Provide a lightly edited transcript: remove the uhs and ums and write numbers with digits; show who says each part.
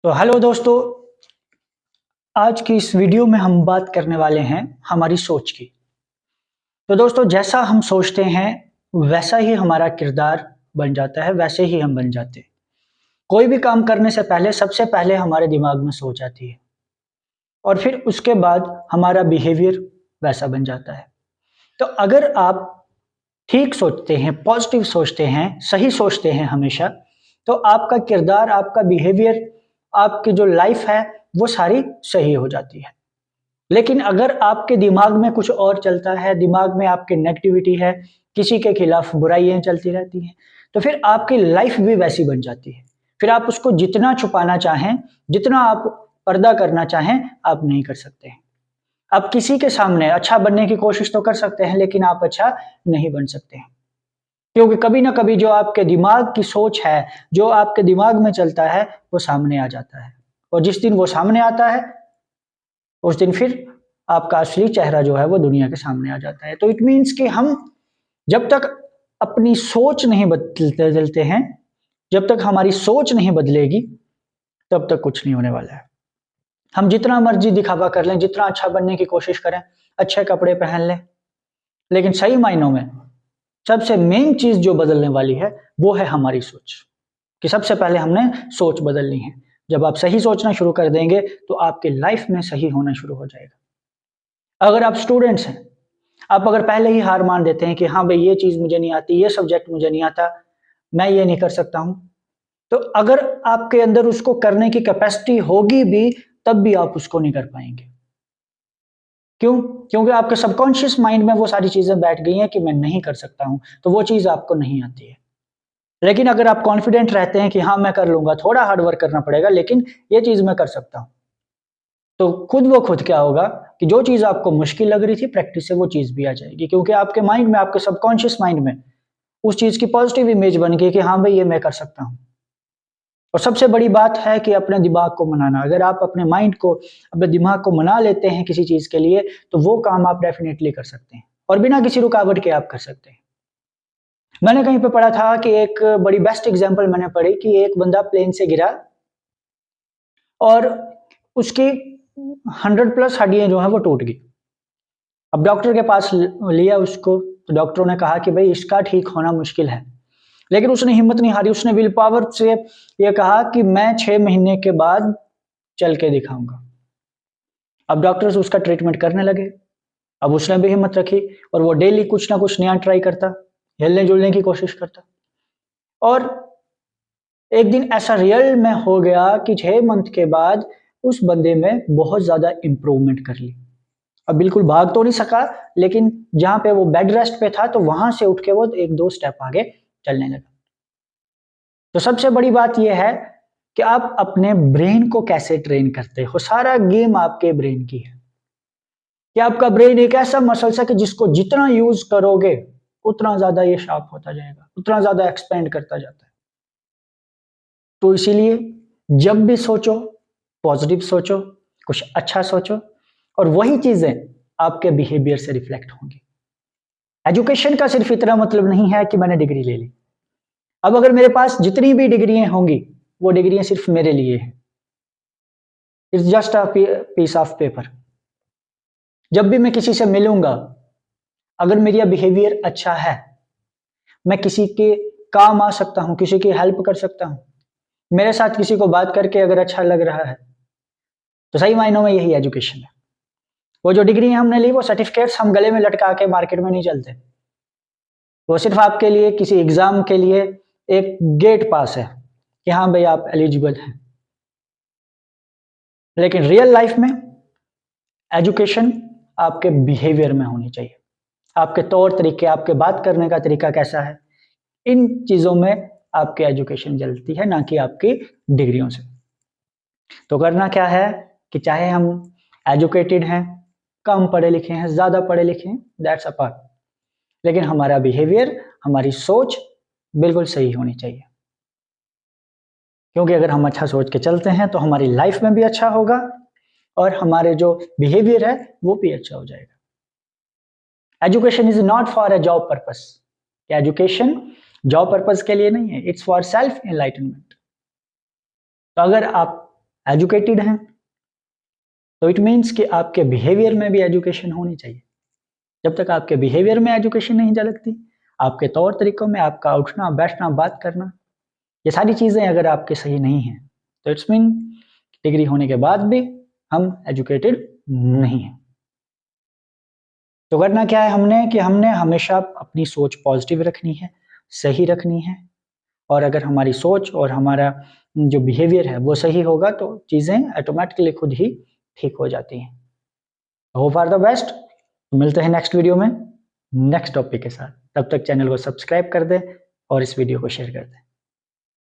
Speaker 1: तो हेलो दोस्तों, आज की इस वीडियो में हम बात करने वाले हैं हमारी सोच की। तो दोस्तों, जैसा हम सोचते हैं वैसा ही हमारा किरदार बन जाता है, वैसे ही हम बन जाते हैं। कोई भी काम करने से पहले सबसे पहले हमारे दिमाग में सोच आती है और फिर उसके बाद हमारा बिहेवियर वैसा बन जाता है। तो अगर आप ठीक सोचते हैं, पॉजिटिव सोचते हैं, सही सोचते हैं हमेशा, तो आपका किरदार, आपका बिहेवियर, आपकी जो लाइफ है वो सारी सही हो जाती है। लेकिन अगर आपके दिमाग में कुछ और चलता है, दिमाग में आपके नेगेटिविटी है, किसी के खिलाफ बुराइयां चलती रहती हैं, तो फिर आपकी लाइफ भी वैसी बन जाती है। फिर आप उसको जितना छुपाना चाहें, जितना आप पर्दा करना चाहें, आप नहीं कर सकते हैं। आप किसी के सामने अच्छा बनने की कोशिश तो कर सकते हैं, लेकिन आप अच्छा नहीं बन सकते हैं। क्योंकि कभी ना कभी जो आपके दिमाग की सोच है, जो आपके दिमाग में चलता है, वो सामने आ जाता है। और जिस दिन वो सामने आता है, उस दिन फिर आपका असली चेहरा जो है वो दुनिया के सामने आ जाता है। तो इट मीन्स कि हम जब तक अपनी सोच नहीं बदलते हैं, जब तक हमारी सोच नहीं बदलेगी, तब तक कुछ नहीं होने वाला है। हम जितना मर्जी दिखावा कर लें, जितना अच्छा बनने की कोशिश करें, अच्छे कपड़े पहन लें, लेकिन सही मायनों में सबसे मेन चीज जो बदलने वाली है वो है हमारी सोच। कि सबसे पहले हमने सोच बदलनी है। जब आप सही सोचना शुरू कर देंगे तो आपकी लाइफ में सही होना शुरू हो जाएगा। अगर आप स्टूडेंट्स हैं, आप अगर पहले ही हार मान देते हैं कि हाँ भाई, ये चीज मुझे नहीं आती, ये सब्जेक्ट मुझे नहीं आता, मैं ये नहीं कर सकता हूं, तो अगर आपके अंदर उसको करने की कैपेसिटी होगी भी, तब भी आप उसको नहीं कर पाएंगे। क्यों? क्योंकि आपके सबकॉन्शियस माइंड में वो सारी चीजें बैठ गई हैं कि मैं नहीं कर सकता हूं, तो वो चीज आपको नहीं आती है। लेकिन अगर आप कॉन्फिडेंट रहते हैं कि हाँ मैं कर लूंगा, थोड़ा हार्ड वर्क करना पड़ेगा, लेकिन ये चीज मैं कर सकता हूं, तो खुद ब खुद क्या होगा कि जो चीज़ आपको मुश्किल लग रही थी, प्रैक्टिस से वो चीज़ भी आ जाएगी। क्योंकि आपके माइंड में, आपके सबकॉन्शियस माइंड में उस चीज़ की पॉजिटिव इमेज बन गई कि हाँ भाई, ये मैं कर सकता हूँ। और सबसे बड़ी बात है कि अपने दिमाग को मनाना। अगर आप अपने माइंड को, अपने दिमाग को मना लेते हैं किसी चीज़ के लिए, तो वो काम आप डेफिनिटली कर सकते हैं और बिना किसी रुकावट के आप कर सकते हैं। मैंने कहीं पे पढ़ा था कि एक बड़ी बेस्ट एग्जांपल मैंने पढ़ी कि एक बंदा प्लेन से गिरा और उसकी 100 प्लस हड्डियाँ जो हैं वो टूट गई। अब डॉक्टर के पास लिया उसको, तो डॉक्टरों ने कहा कि भाई इसका ठीक होना मुश्किल है। लेकिन उसने हिम्मत नहीं हारी, उसने विल पावर से ये कहा कि मैं 6 महीने के बाद चल के दिखाऊंगा। अब डॉक्टर्स उसका ट्रीटमेंट करने लगे। अब उसने भी हिम्मत रखी और वो डेली कुछ ना कुछ नया ट्राई करता, हिलने-जुलने की कोशिश करता। और एक दिन ऐसा रियल में हो गया कि 6 मंथ के बाद उस बंदे में बहुत ज़्यादा इम्प्रूवमेंट कर ली। अब बिल्कुल भाग तो नहीं सका, लेकिन जहाँ पे वो बेड रेस्ट पे था, तो वहाँ से उठ के वो 1-2 स्टेप आगे चलने लगा। तो सबसे बड़ी बात ये है कि आप अपने ब्रेन को कैसे ट्रेन करते हो, सारा गेम आपके ब्रेन की है। कि आपका ब्रेन एक ऐसा मसल्स है कि जिसको जितना यूज़ करोगे, उतना ज़्यादा ये शार्प होता जाएगा, उतना ज़्यादा एक्सपेंड करता जाता है। तो इसीलिए जब भी सोचो, पॉजिटिव सोचो, कुछ अच्छा सोचो और वही चीज़ें आपके बिहेवियर से रिफ्लेक्ट होंगी। एजुकेशन का सिर्फ इतना मतलब नहीं है कि मैंने डिग्री ले ली। अब अगर मेरे पास जितनी भी डिग्रियाँ होंगी, वो डिग्रियाँ सिर्फ मेरे लिए हैं। It's just a piece of paper. जब भी मैं किसी से मिलूँगा, अगर मेरा बिहेवियर अच्छा है, मैं किसी के काम आ सकता हूँ, किसी की हेल्प कर सकता हूँ। मेरे साथ किसी को बात करके अगर अच्छा लग रहा है, तो सही मायनों में यही एजुकेशन है। वो जो डिग्री हमने ली, वो सर्टिफिकेट्स हम गले में लटका के मार्केट में नहीं चलते। वो सिर्फ आपके लिए किसी एग्जाम के लिए एक गेट पास है कि हाँ भाई, आप एलिजिबल हैं। लेकिन रियल लाइफ में एजुकेशन आपके बिहेवियर में होनी चाहिए। आपके तौर तरीके, आपके बात करने का तरीका कैसा है, इन चीजों में आपकी एजुकेशन जलती है, ना कि आपकी डिग्रियों से। तो करना क्या है कि चाहे हम एजुकेटेड हैं, कम पढ़े लिखे हैं, ज्यादा पढ़े लिखे हैं, दैट्स अ पार्ट, लेकिन हमारा बिहेवियर, हमारी सोच बिल्कुल सही होनी चाहिए। क्योंकि अगर हम अच्छा सोच के चलते हैं तो हमारी लाइफ में भी अच्छा होगा और हमारे जो बिहेवियर है वो भी अच्छा हो जाएगा। Education is not for a job purpose. Education job purpose के लिए नहीं है, इट्स फॉर सेल्फ एनलाइटनमेंट। तो अगर आप एजुकेटेड हैं, तो इट मीन्स कि आपके बिहेवियर में भी एजुकेशन होनी चाहिए। जब तक आपके बिहेवियर में एजुकेशन नहीं झलकती, आपके तौर तरीकों में, आपका उठना बैठना बात करना, ये सारी चीज़ें अगर आपके सही नहीं हैं, तो इट्स मीन डिग्री होने के बाद भी हम एजुकेटेड नहीं हैं। तो करना क्या है कि हमने हमेशा अपनी सोच पॉजिटिव रखनी है, सही रखनी है, और अगर हमारी सोच और हमारा जो बिहेवियर है वो सही होगा तो चीज़ें ऑटोमेटिकली खुद ही ठीक हो जाती हैं। Hope are the best. मिलते हैं नेक्स्ट वीडियो में नेक्स्ट टॉपिक के साथ। तब तक चैनल को सब्सक्राइब कर दें और इस वीडियो को शेयर कर दें।